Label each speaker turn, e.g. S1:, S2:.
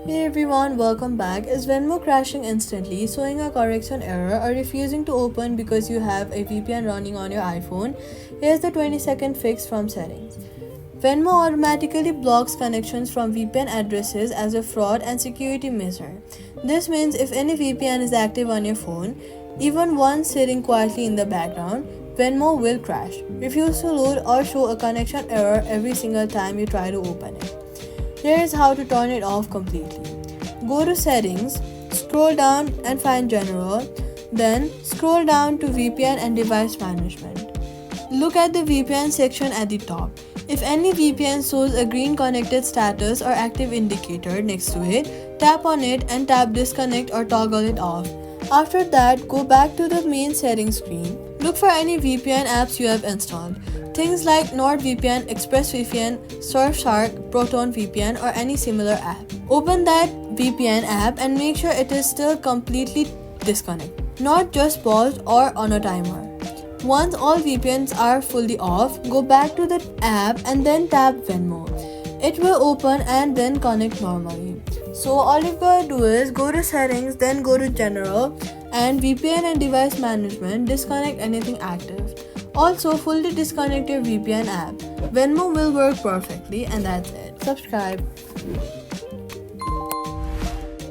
S1: Hey everyone, welcome back. Is Venmo crashing instantly, showing a correction error, or refusing to open because you have a VPN running on your iPhone? Here's the 20-second fix from settings. Venmo automatically blocks connections from VPN addresses as a fraud and security measure. This means if any VPN is active on your phone, even one sitting quietly in the background, Venmo will crash. Refuse to load or show a connection error every single time you try to open it. Here is how to turn it off completely. Go to Settings, scroll down and find General, then scroll down to VPN and Device Management. Look at the VPN section at the top. If any VPN shows a green connected status or active indicator next to it, tap on it and tap Disconnect or toggle it off. After that, go back to the main settings screen. Look for any VPN apps you have installed. Things like NordVPN, ExpressVPN, Surfshark, Proton VPN, or any similar app. Open that VPN app and make sure it is still completely disconnected, not just paused or on a timer. Once all VPNs are fully off, go back to the app and then tap Venmo. It will open and then connect normally. So all you've got to do is go to Settings, then go to General, and VPN and Device Management, disconnect anything active. Also, fully disconnect your VPN app. Venmo will work perfectly, and that's it. Subscribe.